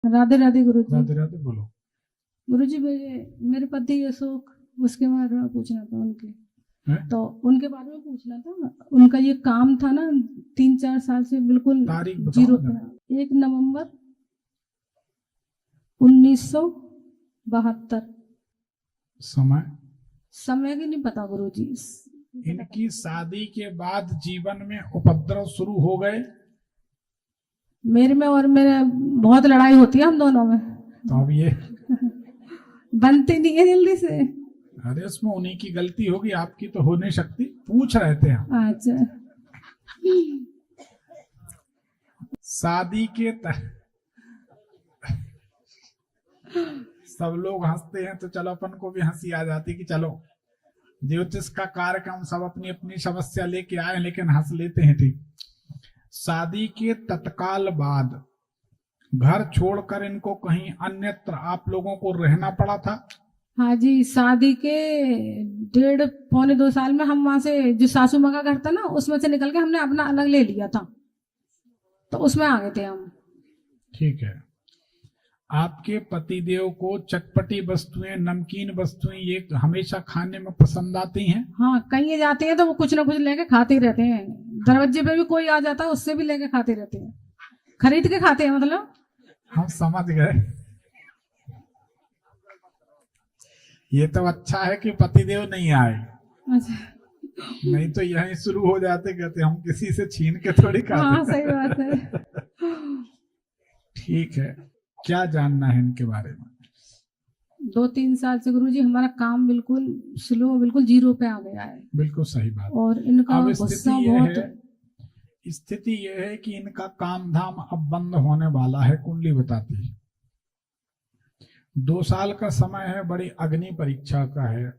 राधे राधे गुरुजी। राधे राधे। बोलो। गुरुजी मेरे पति अशोक, उसके बारे में पूछना था उनके। तो उनके बारे में पूछना था। उनका ये काम था ना 3-4 साल से बिल्कुल तारीख जीरो बताओ पे। 1 नवंबर 1972। समय की नहीं पता गुरुजी। इनकी शादी के बाद जीवन में उपद्रव शुरू हो गए। मेरे में और मेरे बहुत लड़ाई होती है हम दोनों में। तो अब ये बनती नहीं है जल्दी से। अरे इसमें उन्हीं की गलती होगी, आपकी तो हो नहीं सकती। पूछ रहे थे हम। अच्छा। शादी के सब लोग हंसते हैं तो चलो अपन को भी हंसी आ जाती कि चलो ज्योतिष का कार्यक्रम, सब अपनी अपनी समस्या लेके आए लेकिन हंस लेते हैं। ठीक, शादी के तत्काल बाद घर छोड़कर इनको कहीं अन्यत्र आप लोगों को रहना पड़ा था? हाँ जी, शादी के 1.5-2 साल में हम वहां से, जो सासू माँ का घर था ना, उसमें से निकल के हमने अपना अलग ले लिया था, तो उसमें आ गए थे हम। ठीक है। आपके पतिदेव को चटपटी वस्तुएं, नमकीन वस्तुएं ये हमेशा खाने में पसंद आती हैं? हाँ, कहीं जाते हैं तो वो कुछ ना कुछ लेके खाते ही रहते हैं। दरवाजे पे भी कोई आ जाता है उससे भी लेके खाते रहते हैं, खरीद के खाते हैं मतलब। हम समझ गए। ये तो अच्छा है कि पतिदेव नहीं आए। अच्छा। नहीं तो यहीं शुरू हो जाते, कहते हम किसी से छीन के थोड़ी खाते। हाँ, सही बात है। ठीक है, क्या जानना है इनके बारे में? 2-3 साल से गुरुजी हमारा काम बिल्कुल स्लो, बिल्कुल जीरो पे आ गया है। बिल्कुल सही बात। और इनका गुस्सा बहुत। स्थिति यह है कि इनका काम धाम अब बंद होने वाला है। कुंडली बताती है 2 साल का समय है, बड़ी अग्नि परीक्षा का है।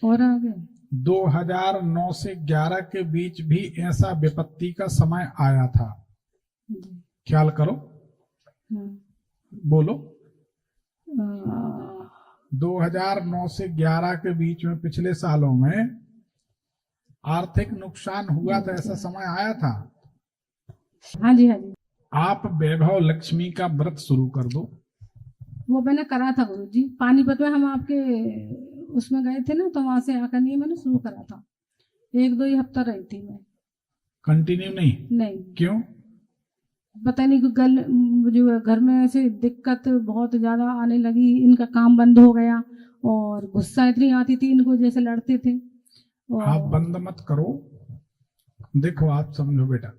और आगे 2009 से 11 के बीच भी ऐसा विपत्ति का समय आया था। ख्याल करो। बोलो। 2009 से 11 के बीच में पिछले सालों में आर्थिक नुकसान हुआ था, ऐसा समय आया था। हाँ जी, हाँ जी। आप वैभव लक्ष्मी का व्रत शुरू कर दो। वो मैंने करा था गुरुजी, पानीपत में हम आपके उसमें गए थे ना, तो वहां से आकर नहीं मैंने शुरू करा था। 1-2 ही हफ्ता रही थी मैं। कंटिन्यू नहीं? क्यों? पता नहीं, जो घर में ऐसे दिक्कत बहुत ज्यादा आने लगी, इनका काम बंद हो गया और गुस्सा इतनी आती थी इनको, जैसे लड़ते थे। आप बंद मत करो। देखो आप समझो बेटा,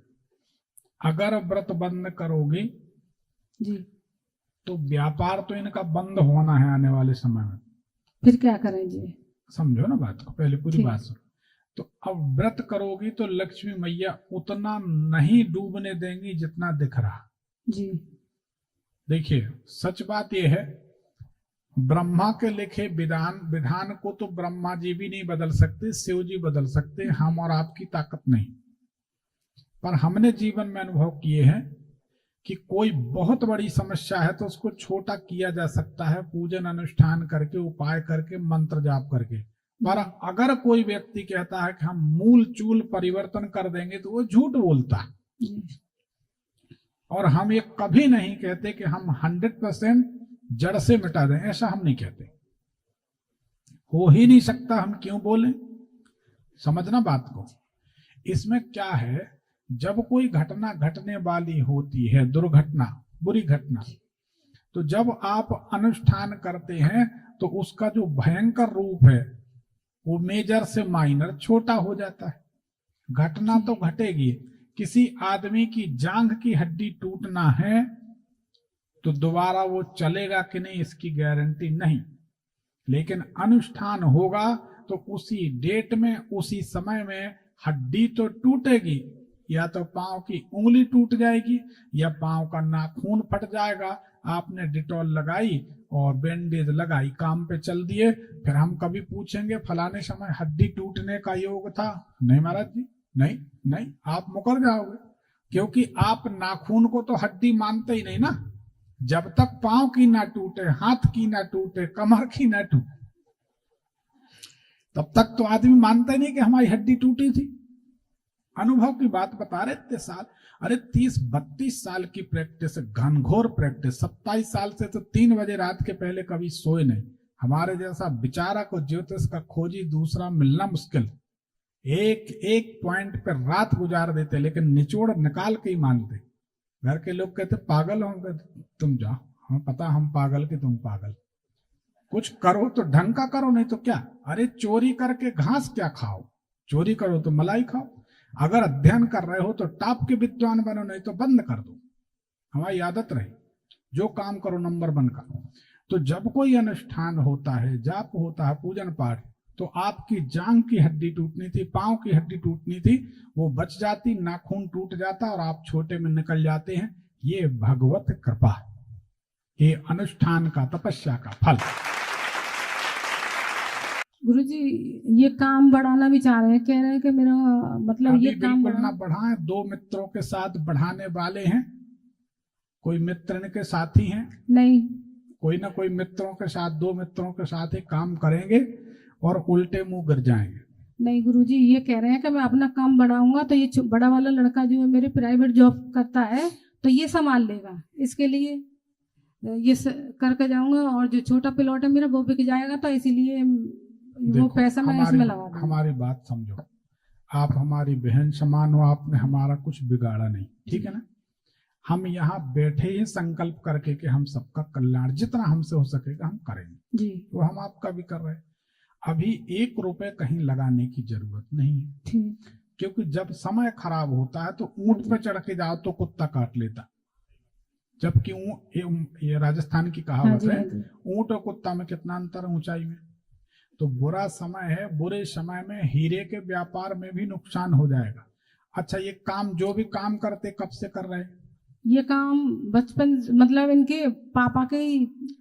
अगर व्रत बंद करोगी जी तो व्यापार तो इनका बंद होना है आने वाले समय में। फिर क्या करें जी? समझो ना बात को, पहले पूरी बात सुनो। तो अब व्रत करोगी तो लक्ष्मी मैया उतना नहीं डूबने देंगी जितना दिख रहा जी। देखिए सच बात यह है, ब्रह्मा के लिखे विधान को तो ब्रह्मा जी भी नहीं बदल सकते, शिव जी बदल सकते, हम और आपकी ताकत नहीं। पर हमने जीवन में अनुभव किए हैं कि कोई बहुत बड़ी समस्या है तो उसको छोटा किया जा सकता है, पूजन अनुष्ठान करके, उपाय करके, मंत्र जाप करके। पर अगर कोई व्यक्ति कहता है कि हम मूल चूल परिवर्तन कर देंगे तो वो झूठ बोलता है। और हम ये कभी नहीं कहते कि हम 100% जड़ से मिटा दें, ऐसा हम नहीं कहते, हो ही नहीं सकता। हम क्यों बोलें? समझना बात को। इसमें क्या है, जब कोई घटना घटने वाली होती है, दुर्घटना, बुरी घटना, तो जब आप अनुष्ठान करते हैं तो उसका जो भयंकर रूप है वो मेजर से माइनर छोटा हो जाता है। घटना तो घटेगी। किसी आदमी की जांघ की हड्डी टूटना है तो दोबारा वो चलेगा कि नहीं इसकी गारंटी नहीं, लेकिन अनुष्ठान होगा तो उसी डेट में, उसी समय में हड्डी तो टूटेगी। या तो पांव की उंगली टूट जाएगी या पांव का नाखून फट जाएगा। आपने डिटॉल लगाई और बैंडेज लगाई, काम पे चल दिए, फिर हम कभी पूछेंगे फलाने समय हड्डी टूटने का योग था? नहीं महाराज जी, नहीं नहीं, आप मुकर जाओगे, क्योंकि आप नाखून को तो हड्डी मानते ही नहीं ना। जब तक पांव की ना टूटे, हाथ की ना टूटे, कमर की ना टूटे, तब तक तो आदमी मानता ही नहीं कि हमारी हड्डी टूटी थी। अनुभव की बात बता रहे इतने साल, अरे 30-32 साल की प्रैक्टिस, घनघोर प्रैक्टिस। 27 साल से तो 3 बजे रात के पहले कभी सोए नहीं। हमारे जैसा बेचारा को ज्योतिष का खोजी दूसरा मिलना मुश्किल। एक एक पॉइंट पे रात गुजार देते, लेकिन निचोड़ निकाल के ही मानते। घर के लोग कहते पागल होंगे, तुम जाओ, हमें पता हम पागल कि तुम पागल। कुछ करो तो ढंग का करो, नहीं तो क्या। अरे चोरी करके घास क्या खाओ, चोरी करो तो मलाई खाओ। अगर अध्ययन कर रहे हो तो टॉप के विद्वान बनो, नहीं तो बंद कर दो। हमारी आदत रहे जो काम करो नंबर 1 का। तो जब कोई अनुष्ठान होता है, जाप होता है, पूजन पाठ, तो आपकी जांग की हड्डी टूटनी थी, पांव की हड्डी टूटनी थी, वो बच जाती, नाखून टूट जाता और आप छोटे में निकल जाते हैं। ये भगवत कृपा, ये अनुष्ठान का, तपस्या का फल। गुरुजी ये काम बढ़ाना भी चाह रहे हैं, कह रहे हैं कि मेरा मतलब ये काम बिल्कुल ना बढ़ाएं। 2 मित्रों के साथ बढ़ाने वाले हैं। कोई मित्र इनके साथी हैं? नहीं, कोई ना कोई मित्रों के साथ, 2 मित्रों के साथ ही काम करेंगे और उल्टे मुंह गिर जाएंगे। नहीं गुरुजी, ये कह रहे हैं कि मैं अपना काम बढ़ाऊंगा तो ये बड़ा वाला लड़का जो है मेरे प्राइवेट जॉब करता है तो ये संभाल लेगा, इसके लिए ये करके जाऊंगा, और जो छोटा प्लॉट है मेरा वो बिक जाएगा, तो इसीलिए वो पैसा मैं इसमें लगा दूंगा। हमारी बात समझो, आप हमारी बहन समान हो, आपने हमारा कुछ बिगाड़ा नहीं, ठीक है ना। हम यहाँ बैठे ही संकल्प करके कि हम सबका कल्याण जितना हमसे हो सकेगा हम करेंगे जी। वो हम आपका भी कर रहे हैं। अभी 1 रुपए कहीं लगाने की जरूरत नहीं है, क्योंकि जब समय खराब होता है तो ऊंट पे चढ़ के जाओ तो कुत्ता काट लेता। जबकि ये राजस्थान की कहावत है, ऊंट और कुत्ता में कितना अंतर है ऊंचाई में। तो बुरा समय है, बुरे समय में हीरे के व्यापार में भी नुकसान हो जाएगा। अच्छा, ये काम जो भी काम करते कब से कर रहे हैं? ये काम बचपन, मतलब इनके पापा के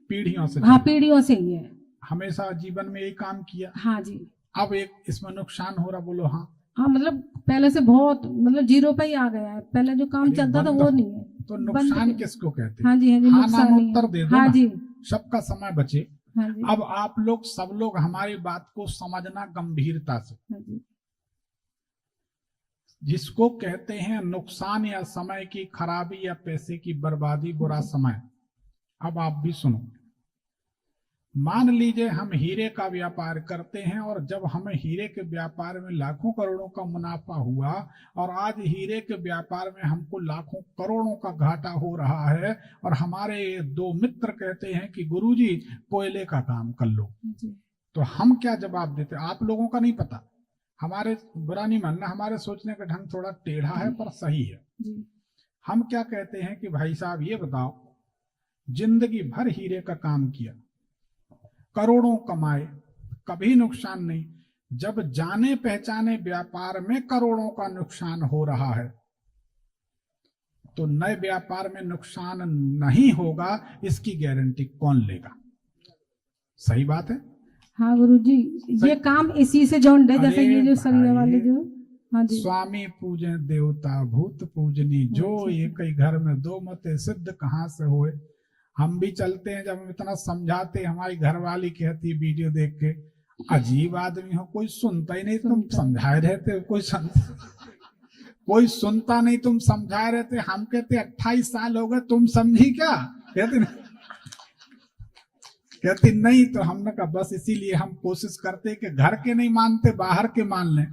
पीढ़ियों से। हाँ, पीढ़ियों से ही है, हमेशा जीवन में यही काम किया। हाँ जी। अब एक इसमें नुकसान हो रहा, बोलो हाँ। हाँ, मतलब पहले से बहुत, मतलब 0 पे ही आ गया है। पहले जो काम चलता था वो नहीं है। तो नुकसान किसको कहते हैं? हाँ जी, हाँ जी, नुकसान नहीं है। उत्तर दे दो हाँ ना, जी, सबका समय बचे। हाँ जी। अब आप लोग सब लोग हमारी बात को समझना गंभीरता से। हाँ जी। जिसको कहते हैं नुकसान या समय की खराबी या पैसे की बर्बादी, बुरा समय। अब आप भी सुनो, मान लीजिए हम हीरे का व्यापार करते हैं और जब हमें हीरे के व्यापार में लाखों करोड़ों का मुनाफा हुआ और आज हीरे के व्यापार में हमको लाखों करोड़ों का घाटा हो रहा है और हमारे 2 मित्र कहते हैं कि गुरुजी कोयले का काम कर लो, तो हम क्या जवाब देते? आप लोगों का नहीं पता, हमारे बुरा नहीं मानना, हमारे सोचने का ढंग थोड़ा टेढ़ा है पर सही है। हम क्या कहते हैं कि भाई साहब ये बताओ, जिंदगी भर हीरे का काम किया, करोड़ों कमाए, कभी नुकसान नहीं, जब जाने पहचाने व्यापार में करोड़ों का नुकसान हो रहा है तो नए व्यापार में नुकसान नहीं होगा, इसकी गारंटी कौन लेगा? सही बात है। हाँ गुरुजी, ये काम इसी से जोड़ दे, जैसे ये जो सरिया वाले जो। हाँ जी। स्वामी पूजे देवता भूत पूजनी, जो एक ही घर में 2 मते सिद्ध कहाँ से होए। हम भी चलते हैं, जब हम इतना समझाते, हमारी घरवाली कहती वीडियो देख के, अजीब आदमी हो, कोई सुनता ही नहीं, तुम समझाए रहते, कोई सुनता नहीं, तुम समझाए रहते। हम कहते 28 साल हो गए, तुम समझी क्या? कहती नहीं। तो हमने कहा बस इसीलिए हम कोशिश करते कि घर के नहीं मानते, बाहर के मान लें।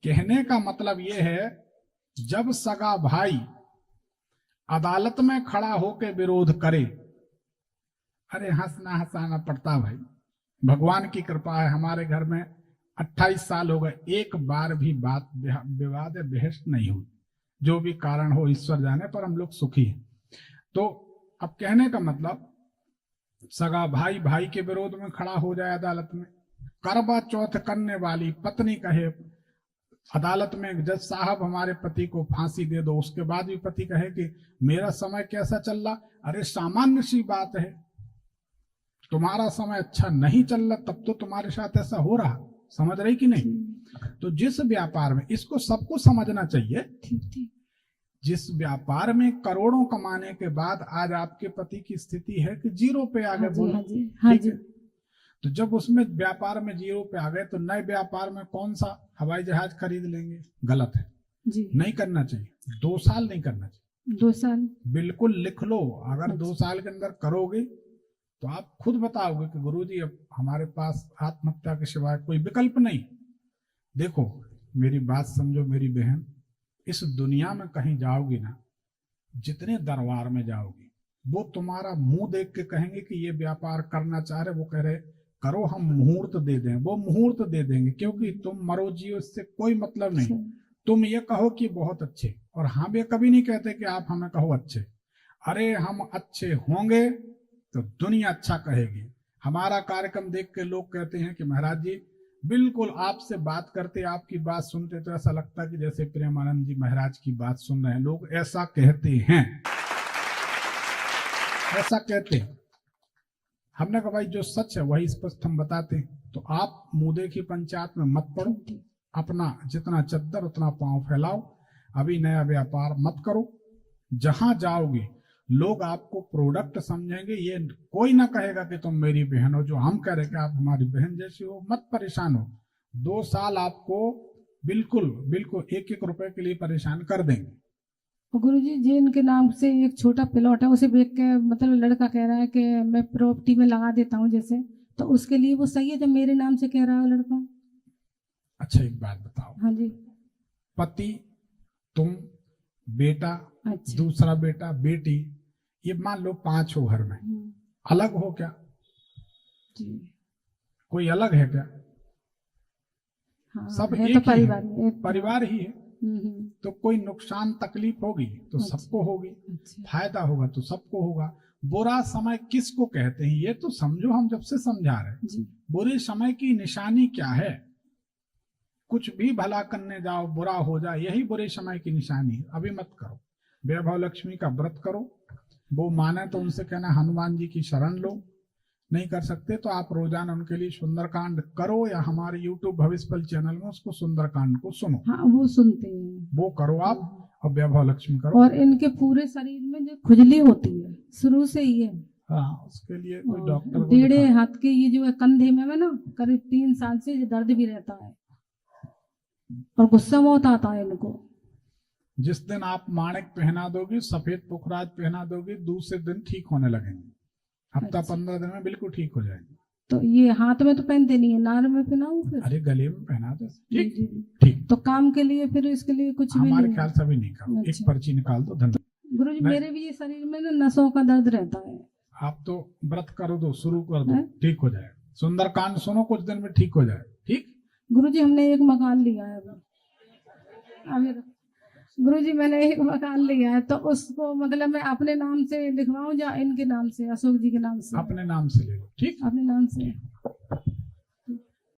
कहने का मतलब ये है, जब सगा भाई अदालत में खड़ा होकर विरोध करे, अरे हंसाना पड़ता भाई। भगवान की कृपा है, हमारे घर में 28 साल हो गए, एक बार भी बात विवाद बहस नहीं हुई। जो भी कारण हो ईश्वर जाने, पर हम लोग सुखी हैं। तो अब कहने का मतलब, सगा भाई भाई के विरोध में खड़ा हो जाए अदालत में, करवा चौथ करने वाली पत्नी कहे अदालत में, जज साहब हमारे पति को फांसी दे दो, उसके बाद भी पति कहे कि मेरा समय कैसा चल रहा? अरे सामान्य सी बात है, तुम्हारा समय अच्छा नहीं चल रहा तब तो तुम्हारे साथ ऐसा हो रहा। समझ रही कि नहीं? तो जिस व्यापार में, इसको सबको समझना चाहिए, जिस व्यापार में करोड़ों कमाने के बाद आज आपके पति की स्थिति है कि 0 पे आ गए, बोलो ठीक है, तो जब उसमें व्यापार में जीरो पे आ गए तो नए व्यापार में कौन सा हवाई जहाज खरीद लेंगे? गलत है, जी। नहीं करना चाहिए। 2 साल नहीं करना चाहिए। 2 साल बिल्कुल लिख लो, अगर 2 साल के अंदर करोगे तो आप खुद बताओगे कि गुरुजी अब हमारे पास आत्महत्या के सिवाय कोई विकल्प नहीं। देखो मेरी बात समझो मेरी बहन, इस दुनिया में कहीं जाओगी ना, जितने दरबार में जाओगी वो तुम्हारा मुंह देख के कहेंगे कि ये व्यापार करना चाह रहे, वो कह रहे करो, हम मुहूर्त दे दें, वो मुहूर्त दे देंगे, क्योंकि तुम मरो जियो इससे कोई मतलब नहीं। तुम ये कहो कि बहुत अच्छे, और हम ये कभी नहीं कहते कि आप हमें कहो अच्छे। अरे हम अच्छे होंगे तो दुनिया अच्छा कहेगी। हमारा कार्यक्रम देख के लोग कहते हैं कि महाराज जी बिल्कुल आपसे बात करते, आपकी बात सुनते तो ऐसा लगता है कि जैसे प्रेमानंद जी महाराज की बात सुन रहे हैं। लोग ऐसा कहते हैं, ऐसा कहते हैं। हमने कहा भाई जो सच है वही स्पष्ट हम बताते हैं। तो आप मुद्दे की पंचायत में मत पड़ो, अपना जितना चद्दर उतना पांव फैलाओ, अभी नया व्यापार मत करो। जहां जाओगे लोग आपको प्रोडक्ट समझेंगे, ये कोई ना कहेगा कि तुम मेरी बहन हो। जो हम कह रहे कि आप हमारी बहन जैसी हो, मत परेशान हो। 2 साल आपको बिल्कुल बिल्कुल 1-1 रुपए के लिए परेशान कर देंगे। गुरुजी जी इनके नाम से एक छोटा प्लॉट है, उसे बेच के मतलब लड़का कह रहा है कि मैं प्रॉपर्टी में लगा देता हूँ जैसे, तो उसके लिए वो सही है जब मेरे नाम से कह रहा है लड़का? अच्छा एक बात बताओ, हाँ जी। पति, तुम, बेटा, अच्छा। दूसरा बेटा, बेटी, ये मान लो 5 हो घर में, अलग हो क्या? जी। कोई अलग है क्या? हाँ, सब है एक तो ही परिवार है, है, परिवार ही है। तो कोई नुकसान तकलीफ होगी तो सबको होगी, फायदा होगा तो सबको होगा। बुरा समय किसको कहते हैं ये तो समझो, हम जब से समझा रहे हैं। बुरे समय की निशानी क्या है? कुछ भी भला करने जाओ बुरा हो जाए, यही बुरे समय की निशानी है। अभी मत करो, वैभव लक्ष्मी का व्रत करो। वो माने तो उनसे कहना हनुमान जी की शरण लो, नहीं कर सकते तो आप रोजाना उनके लिए सुंदरकांड करो, या हमारे YouTube भविष्यफल चैनल में उसको सुंदरकांड को सुनो। हाँ, वो सुनते हैं, वो करो आप, और वैभव लक्ष्मी करो। और इनके पूरे शरीर में जो खुजली होती है शुरू से ही है। हाँ, उसके लिए कोई डॉक्टर को 1.5 हाथ के ये जो है कंधे में ना करीब 3 साल से ये दर्द भी रहता है, और गुस्सा बहुत आता है इनको। जिस दिन आप माणिक पहना दोगे, सफेद पुखराज पहना दोगे, दूसरे दिन ठीक होने लगेंगे। हफ्ता 15 दिन में बिल्कुल ठीक हो जाएंगे। तो ये हाथ में तो पहनते नहीं है, नार में पहनाऊं फिर? अरे गले में पहना दो, ठीक ठीक। तो काम के लिए फिर इसके लिए कुछ भी हमारे ख्याल से भी नहीं करो। एक पर्ची निकाल दो। धन्यवाद गुरुजी। मेरे भी ये शरीर में ना नसों का दर्द रहता है। आप तो व्रत कर दो, शुरू कर दो, ठीक हो जाए। सुंदरकांड सुनो, कुछ दिन में ठीक हो जाए। ठीक गुरुजी, हमने एक मकान लिया है अभी। गुरुजी मैंने एक मकान लिया है, तो उसको मतलब मैं अपने नाम से लिखवाऊं या इनके नाम से, अशोक जी के नाम से? अपने नाम से ले लो। ठीक, अपने नाम से।